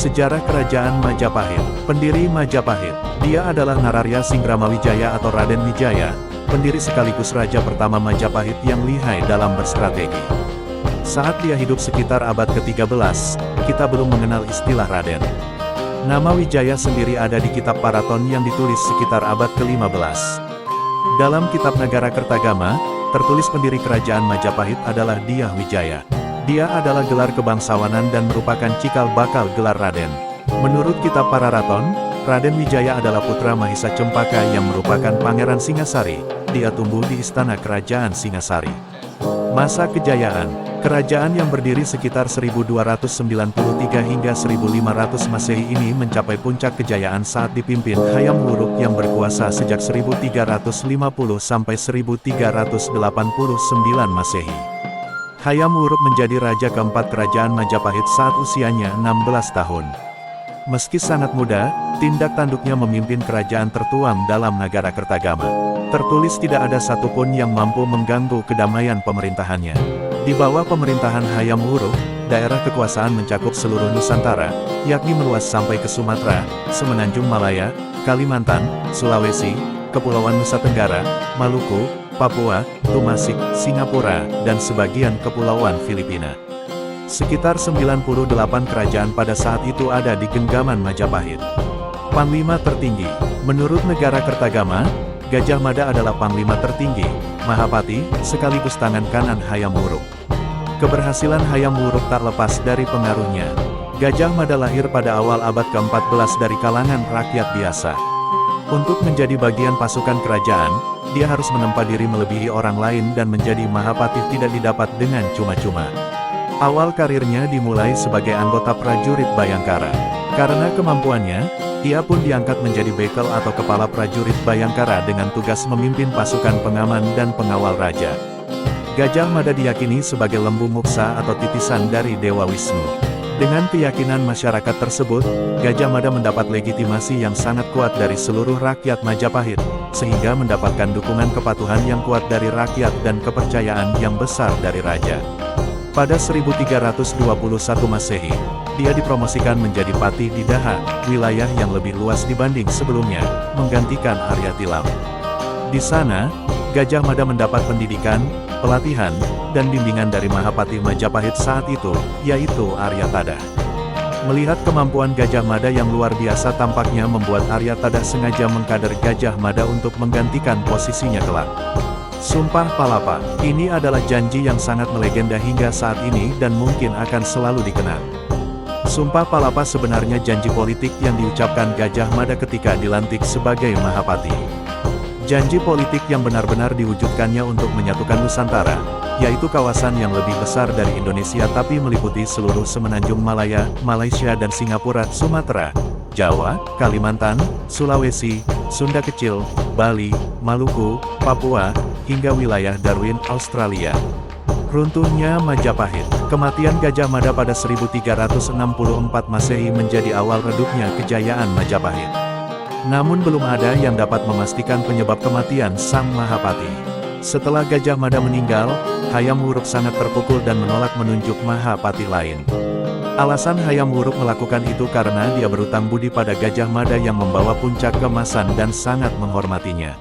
Sejarah Kerajaan Majapahit. Pendiri Majapahit. Dia adalah Nararya Singgramawijaya atau Raden Wijaya, pendiri sekaligus raja pertama Majapahit yang lihai dalam berstrategi. Saat dia hidup sekitar abad ke-13, kita belum mengenal istilah Raden. Nama Wijaya sendiri ada di kitab Paraton yang ditulis sekitar abad ke-15. Dalam kitab Nagara Kertagama, tertulis pendiri kerajaan Majapahit adalah Dyah Wijaya. Dia adalah gelar kebangsawanan dan merupakan cikal bakal gelar Raden. Menurut kitab Pararaton, Raden Wijaya adalah putra Mahisa Cempaka yang merupakan Pangeran Singasari. Dia tumbuh di istana kerajaan Singasari. Masa kejayaan. Kerajaan yang berdiri sekitar 1293 hingga 1500 Masehi ini mencapai puncak kejayaan saat dipimpin Hayam Wuruk yang berkuasa sejak 1350 sampai 1389 Masehi. Hayam Wuruk menjadi raja keempat kerajaan Majapahit saat usianya 16 tahun. Meski sangat muda, tindak tanduknya memimpin kerajaan tertuang dalam Nagara Kertagama. Tertulis tidak ada satupun yang mampu mengganggu kedamaian pemerintahannya. Di bawah pemerintahan Hayam Wuruk, daerah kekuasaan mencakup seluruh Nusantara, yakni meluas sampai ke Sumatera, Semenanjung Malaya, Kalimantan, Sulawesi, Kepulauan Nusa Tenggara, Maluku, Papua, Tumasik, Singapura, dan sebagian kepulauan Filipina. Sekitar 98 kerajaan pada saat itu ada di genggaman Majapahit. Panglima tertinggi. Menurut Negara Kertagama, Gajah Mada adalah panglima tertinggi, Mahapati, sekaligus tangan kanan Hayam Wuruk. Keberhasilan Hayam Wuruk tak lepas dari pengaruhnya. Gajah Mada lahir pada awal abad ke-14 dari kalangan rakyat biasa. Untuk menjadi bagian pasukan kerajaan, dia harus menempa diri melebihi orang lain dan menjadi Mahapati tidak didapat dengan cuma-cuma. Awal karirnya dimulai sebagai anggota prajurit Bayangkara. Karena kemampuannya, ia pun diangkat menjadi bekel atau kepala prajurit Bayangkara dengan tugas memimpin pasukan pengaman dan pengawal raja. Gajah Mada diyakini sebagai lembu muksa atau titisan dari Dewa Wisnu. Dengan keyakinan masyarakat tersebut, Gajah Mada mendapat legitimasi yang sangat kuat dari seluruh rakyat Majapahit, sehingga mendapatkan dukungan kepatuhan yang kuat dari rakyat dan kepercayaan yang besar dari raja. Pada 1321 Masehi, dia dipromosikan menjadi Patih di Daha, wilayah yang lebih luas dibanding sebelumnya, menggantikan Arya Tilam. Di sana, Gajah Mada mendapat pendidikan, pelatihan, dan bimbingan dari Mahapati Majapahit saat itu, yaitu Arya Tadah. Melihat kemampuan Gajah Mada yang luar biasa tampaknya membuat Arya Tadah sengaja mengkader Gajah Mada untuk menggantikan posisinya kelak. Sumpah Palapa, ini adalah janji yang sangat melegenda hingga saat ini dan mungkin akan selalu dikenang. Sumpah Palapa sebenarnya janji politik yang diucapkan Gajah Mada ketika dilantik sebagai Mahapati. Janji politik yang benar-benar diwujudkannya untuk menyatukan Nusantara, yaitu kawasan yang lebih besar dari Indonesia tapi meliputi seluruh Semenanjung Malaya, Malaysia dan Singapura, Sumatera, Jawa, Kalimantan, Sulawesi, Sunda Kecil, Bali, Maluku, Papua, hingga wilayah Darwin, Australia. Runtuhnya Majapahit. Kematian Gajah Mada pada 1364 Masehi menjadi awal redupnya kejayaan Majapahit. Namun belum ada yang dapat memastikan penyebab kematian Sang Mahapati. Setelah Gajah Mada meninggal, Hayam Wuruk sangat terpukul dan menolak menunjuk Mahapati lain. Alasan Hayam Wuruk melakukan itu karena dia berutang budi pada Gajah Mada yang membawa puncak keemasan dan sangat menghormatinya.